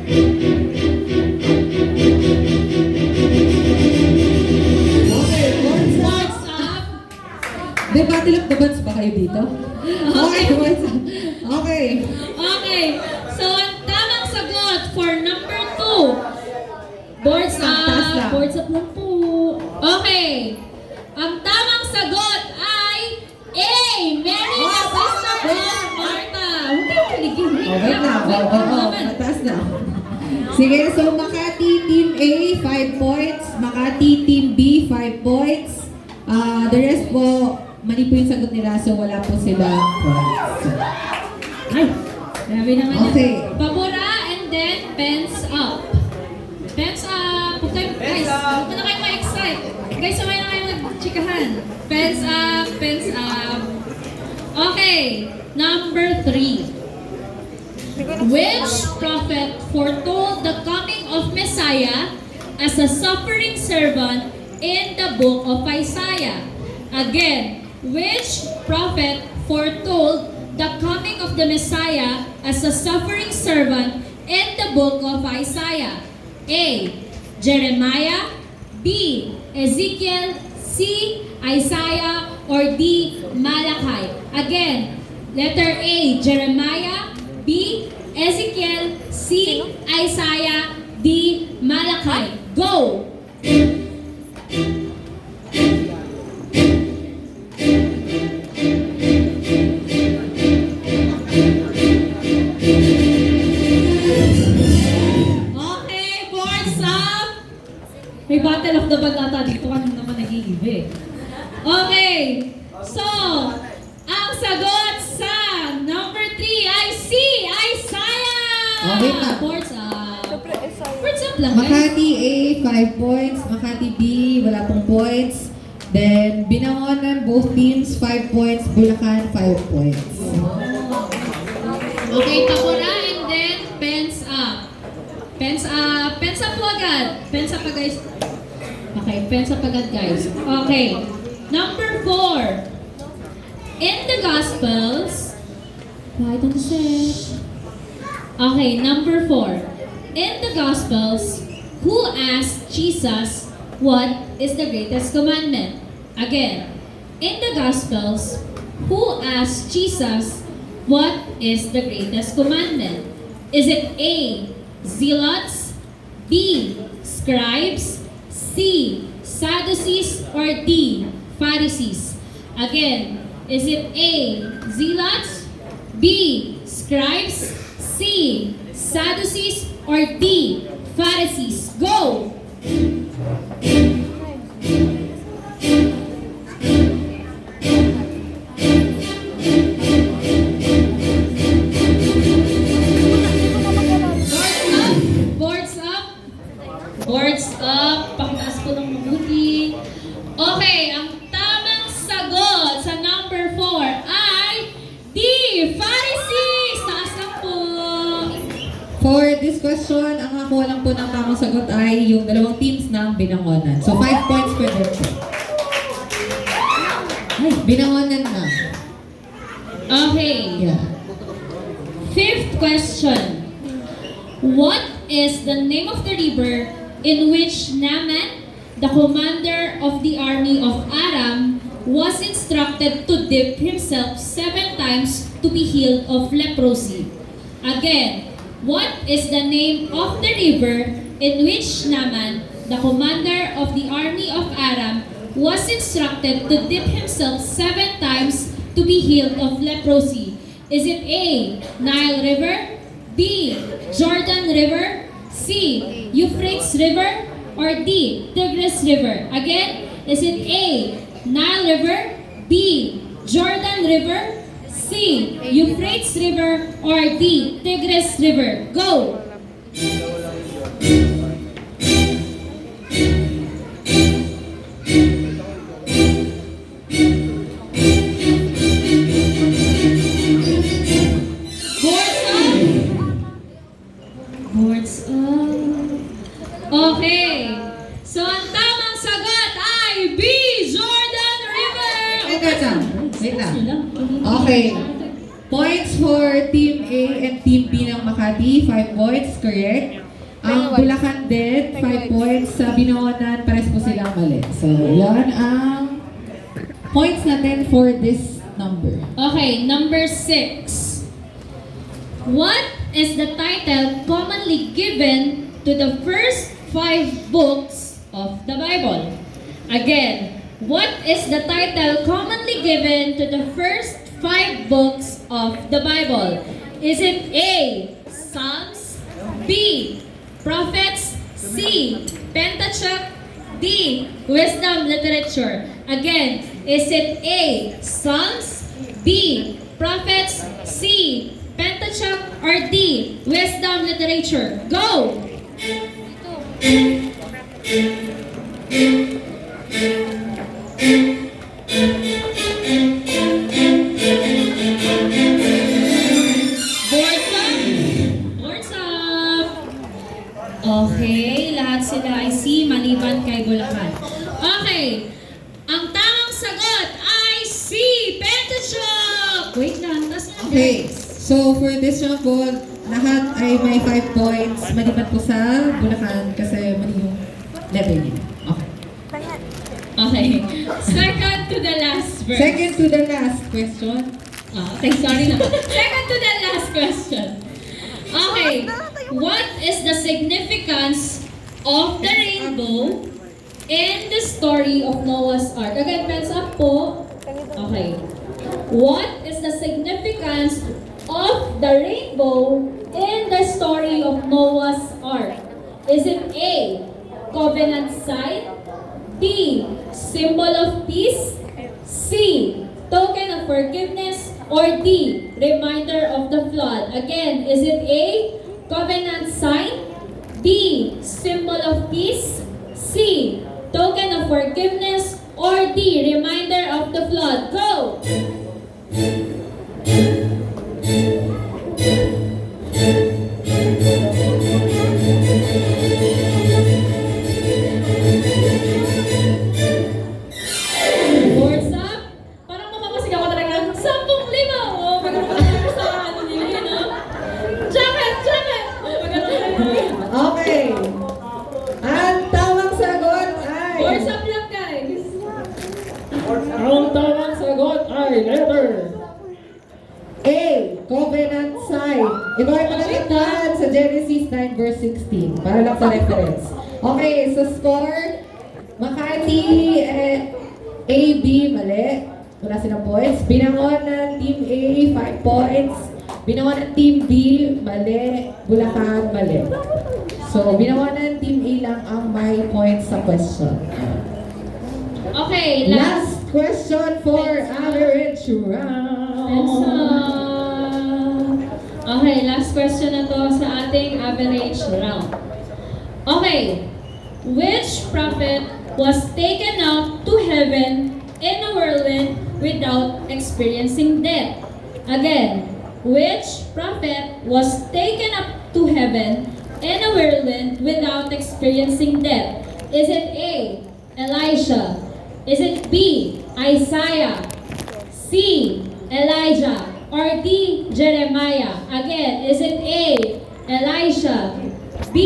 Okay, What's up? may battle of the bands ba kayo dito? Okay, what's up? Okay. Okay. So, ang tamang sagot for number 2. Boards Taas up. lang. Boards up lang po. Okay. Ang tamang sagot ay A. Mary na sister of Martha. Huwag kayong kiligin. Oh, wait na. Mataas na. Sige, so Makati Team A, 5 points. Makati Team B, 5 points. The rest po, mali po yung sagot nila, so wala po sila points. Ay. Grabe naman yan. Okay. Pabura and then pens up. Pens up. Huwag kayo, guys. Huwag na kayo ma-excite. Guys, sabay na kayo nag-chikahan. Pens up. Pens up. Okay. Number 3. Which prophet foretold the coming of Messiah as a suffering servant in the book of Isaiah? Again, which prophet foretold the coming of the Messiah as a suffering servant in the book of Isaiah? A. Jeremiah, B. Ezekiel, C. Isaiah, or D. Malachi? Again, letter A. Jeremiah, B. Ezekiel, C. Isaiah, D. Malachi. Go! Okay, boards up! May battle of the bag ata dito. Kanina naman nag-iibi. Okay. So, ang sagot sa number 3 ay C. Isaiah! Okay na. Boards up. Boards up lang, guys. Makati A, 5 points. Makati B, wala pong points. Then, Binangonan, both teams, 5 points. Bulacan, 5 points. Okay, Pabura and then pens up. Pens up. Pens up po agad. Pens up guys. Okay, pens up agad guys. Okay. Number 4. In the Gospels, why don't you say? Okay, number 4. In the Gospels, who asked Jesus what is the greatest commandment? Again, in the Gospels, who asked Jesus what is the greatest commandment? Is it A. Zealots, B. Scribes, C. Sadducees, or D. Pharisees? Again, is it A. Zealots, B. Scribes, C. Sadducees, or D. Pharisees? Go! Boards up. Boards up. Pakitaas po ng mabuti. Okay, ang tamang sagot sa number 4 ay D. Pharisees! Taas lang po. For this question, ang nakuha lang po ng tamang sagot ay yung dalawang teams ng Binangonan. So, 5 points per them. Ay, Binangonan na. Okay. Yeah. Fifth question. What is the name of the river in which Naaman, the commander of the army of Aram, was instructed to dip himself 7 times to be healed of leprosy? Again, what is the name of the river in which Naaman, the commander of the army of Aram, was instructed to dip himself 7 times to be healed of leprosy? Is it A. Nile River, B. Jordan River, C. Euphrates River, or D. Tigris River? Again, is it A. Nile River, B. Jordan River, C. Euphrates River, or D. Tigris River? Go! Boards up! Boards up. Okay. So, ang tamang sagot ay B. Jordan River! Wait lang. Wait lang. Sila. Okay. Points for Team A and Team B ng Makati, 5 points, correct. Ang Bulacan din, 5 points. Sa Binangonan, pares po silang mali. So, yan ang points natin for this number. Okay, number 6. What is the title commonly given to the first 5 books of the Bible? Again, what is the title commonly given to the first 5 books of the Bible? Is it A, Psalms, B, Prophets, C, Pentateuch, D, Wisdom Literature? Again, is it A, Psalms, B, Prophets, C, Pentateuch, or D, Wisdom Literature? Go! Boards up! Boards up! Okay, lahat sila ay C, maliban kay Bulacan. Okay, ang tamang sagot ay C, Pentateuch! Wait lang, tas Okay, so for this one po, lahat ay may 5 points. Maliban po sa Bulacan kasi mali yung letter niya. Okay. Okay, second to the last verse. Second to the last question. Okay, sorry naman. Second to the last question. Okay, what is the significance of the rainbow in the story of Noah's Ark? Again, pencil up po. Okay. What is the significance of the rainbow in the story of Noah's Ark? Is it A, covenant sign, B, symbol of peace, C, token of forgiveness, or D, reminder of the flood? Again, is it A, covenant sign, B, symbol of peace, C, token of forgiveness, or D, reminder of the flood? Go! Boards up. Parang mapapasig ako talaga. 10,000! Oh, magkakaroon ko sa ano nila yun, no? Jacket! Jacket! Oh, magkakaroon ko yun. Okay. Ang tamang sagot ay... Boards up lang, guys. Ang tamang sagot ay letter A, covenant sign. Ito ay matatagpuan sa Genesis 9 verse 16. Para lang sa reference. Okay, so score. Makati, A, B, mali. Wala silang points. Binangon ng Team A, 5 points. Binangon ng Team B, mali. Bulacan, mali. So, binangon ng Team A lang ang may points sa question. Okay, Last question for average round. Okay, last question na to sa ating average round. Okay, which prophet was taken up to heaven in a whirlwind without experiencing death? Again, which prophet was taken up to heaven in a whirlwind without experiencing death? Is it A, Elisha? Is it B, Isaiah? C, Elijah? Or D, Jeremiah? Again, is it A, Elisha? B,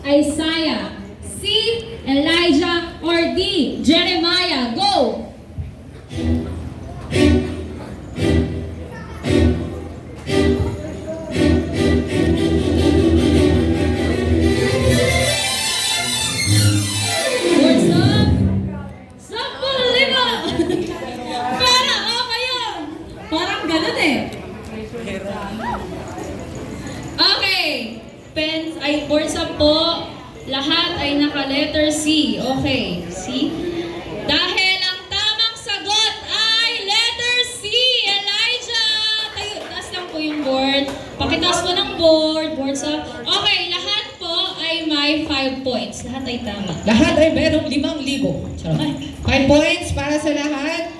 Isaiah? C, Elijah? Or D, Jeremiah? Go! What's up? 10,000! Para, kayo! Parang ganun eh. Okay. Pens, ay, boards up po. Lahat ay naka-letter C. Okay. C. Dahil ang tamang sagot ay letter C. Elijah! Tayo, taas lang po yung board. Pakitaas po ng board. Boards up. Okay, lahat po ay may 5 points. Lahat ay tama. Lahat ay merong 5,000. Charot. 5 points para sa lahat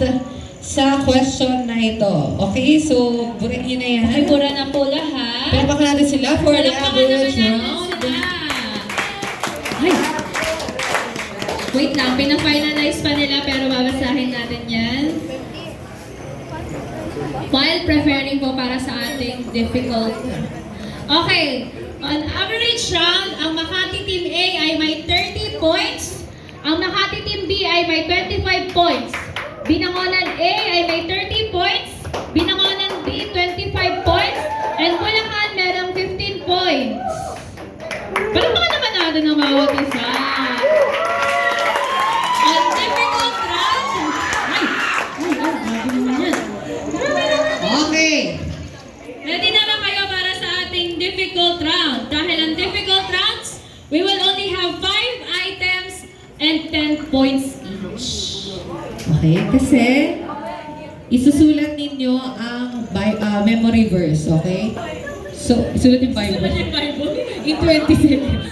sa question na ito. Okay, so burin nyo na yan. Ay, pura na po lahat. Palakpakan natin sila for the Palakpakan naman average natin round. sila. Ay! Wait lang, pina-finalize pa nila pero babasahin natin yan. While preparing po para sa ating difficult Okay. On average round, ang Makati Team A ay may 30 points. Ang Makati Team B ay may 25 points. Binangonan A ay may 30 points. Binangonan B, 25 points. And Bulacan merong 15 points. Palamakan naman natin ang bawat isa. Ang difficult round. Ay, grabe naman yan. Okay. Ready na ba kayo para sa ating difficult round? Dahil ang difficult rounds, we will only have 5 items and 10 points each. Okay, kasi isusulat ninyo ang memory verse, okay? So, isulat yung Bible. In 20 seconds.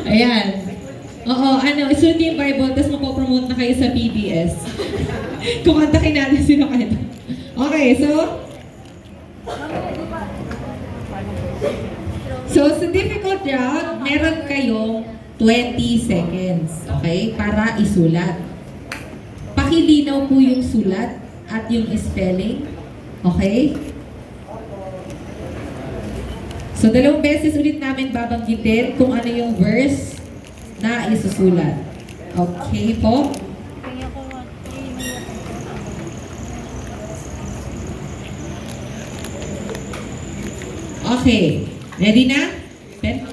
Ayan. Oo, isulat yung Bible, tapos mapopromote na kayo sa PBS. Kukontakin natin sino kayo. Okay, so sa difficult round, meron kayong 20 seconds, okay, para isulat. Pakilinaw po yung sulat at yung spelling, okay? So, 2 beses ulit namin babanggitin kung ano yung verse na isusulat. Okay po? Okay. Ready na? Pen?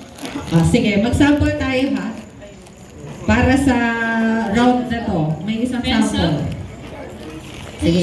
Sige, mag-sample tayo ha. Para sa round na to, may isang Pencil? sample. Sige.